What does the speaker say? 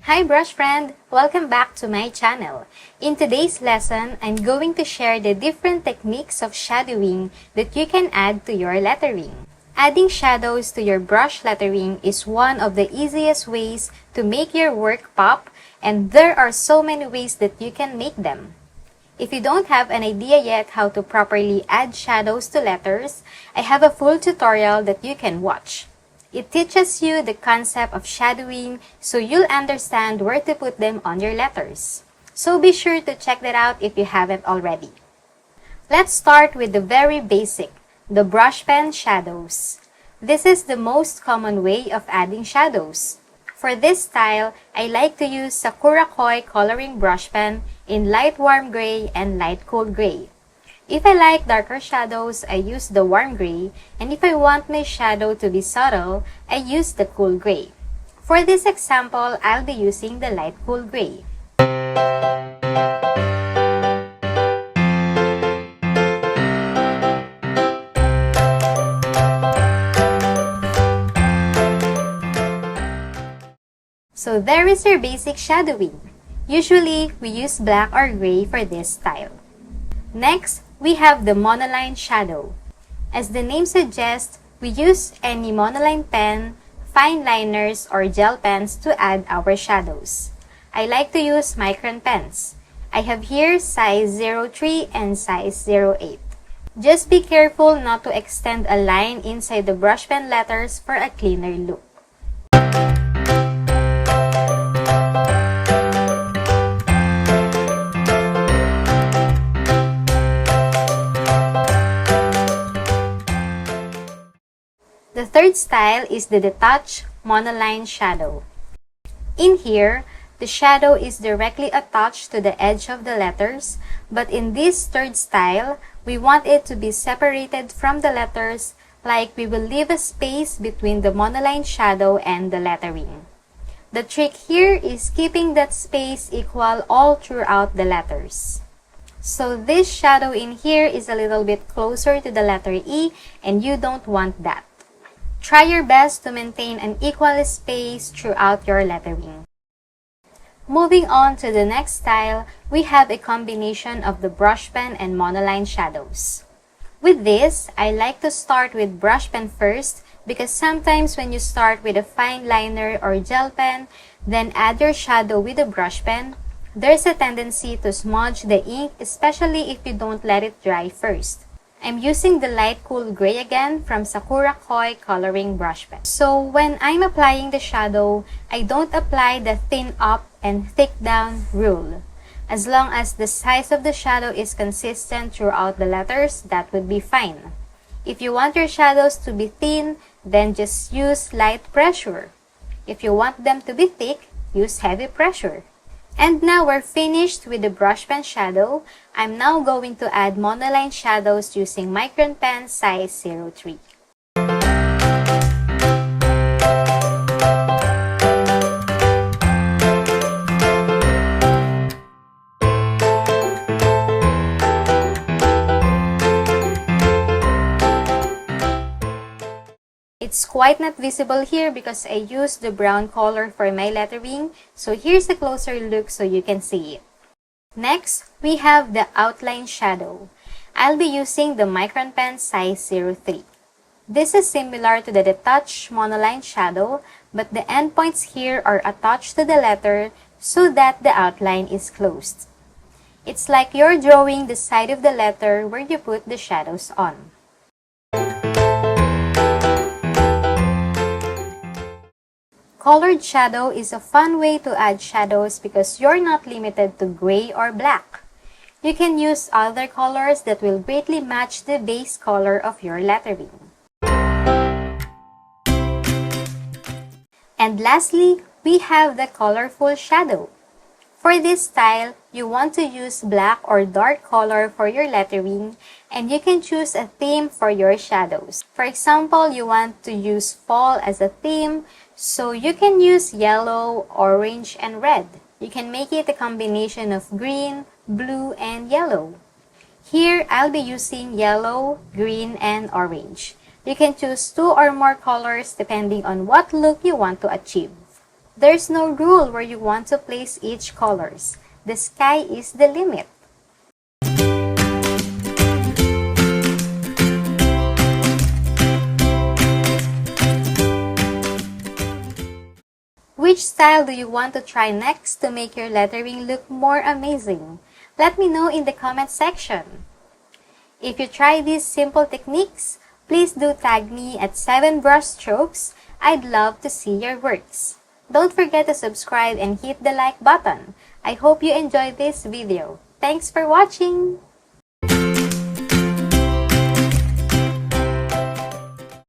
Hi brush friend! Welcome back to my channel. In today's lesson, I'm going to share the different techniques of shadowing that you can add to your lettering. Adding shadows to your brush lettering is one of the easiest ways to make your work pop, and there are so many ways that you can make them. If you don't have an idea yet how to properly add shadows to letters, I have a full tutorial that you can watch. It teaches you the concept of shadowing so you'll understand where to put them on your letters. So be sure to check that out if you haven't already. Let's start with the very basic, the brush pen shadows. This is the most common way of adding shadows. For this style, I like to use Sakura Koi coloring brush pen in light warm gray and light cool gray. If I like darker shadows, I use the warm gray, and if I want my shadow to be subtle, I use the cool gray. For this example, I'll be using the light cool gray. So there is your basic shadowing. Usually, we use black or gray for this style. Next, we have the Monoline Shadow. As the name suggests, we use any monoline pen, fine liners, or gel pens to add our shadows. I like to use Micron pens. I have here size 03 and size 08. Just be careful not to extend a line inside the brush pen letters for a cleaner look. The third style is the Detached Monoline Shadow. In here, the shadow is directly attached to the edge of the letters, but in this third style, we want it to be separated from the letters, like we will leave a space between the monoline shadow and the lettering. The trick here is keeping that space equal all throughout the letters. So this shadow in here is a little bit closer to the letter E, and you don't want that. Try your best to maintain an equal space throughout your lettering. Moving on to the next style, we have a combination of the brush pen and monoline shadows. With this, I like to start with brush pen first because sometimes when you start with a fine liner or gel pen, then add your shadow with a brush pen, there's a tendency to smudge the ink, especially if you don't let it dry first. I'm using the light cool gray again from Sakura Koi coloring brush pen. So when I'm applying the shadow, I don't apply the thin up and thick down rule. As long as the size of the shadow is consistent throughout the letters, that would be fine. If you want your shadows to be thin, then just use light pressure. If you want them to be thick, use heavy pressure. And now we're finished with the brush pen shadow. I'm now going to add monoline shadows using Micron pen size 03. It's quite not visible here because I used the brown color for my lettering, so here's a closer look so you can see it. Next, we have the outline shadow. I'll be using the Micron pen size 03. This is similar to the Detached Monoline Shadow, but the endpoints here are attached to the letter so that the outline is closed. It's like you're drawing the side of the letter where you put the shadows on. Colored shadow is a fun way to add shadows because you're not limited to gray or black. You can use other colors that will greatly match the base color of your lettering. And lastly, we have the colorful shadow. For this style, you want to use black or dark color for your lettering, and you can choose a theme for your shadows. For example, you want to use fall as a theme, so you can use yellow, orange, and red. You can make it a combination of green, blue, and yellow. Here, I'll be using yellow, green, and orange. You can choose 2 or more colors depending on what look you want to achieve. There's no rule where you want to place each colors. The sky is the limit. Which style do you want to try next to make your lettering look more amazing? Let me know in the comment section. If you try these simple techniques, please do tag me at 7 brushstrokes. I'd love to see your works. Don't forget to subscribe and hit the like button. I hope you enjoyed this video. Thanks for watching!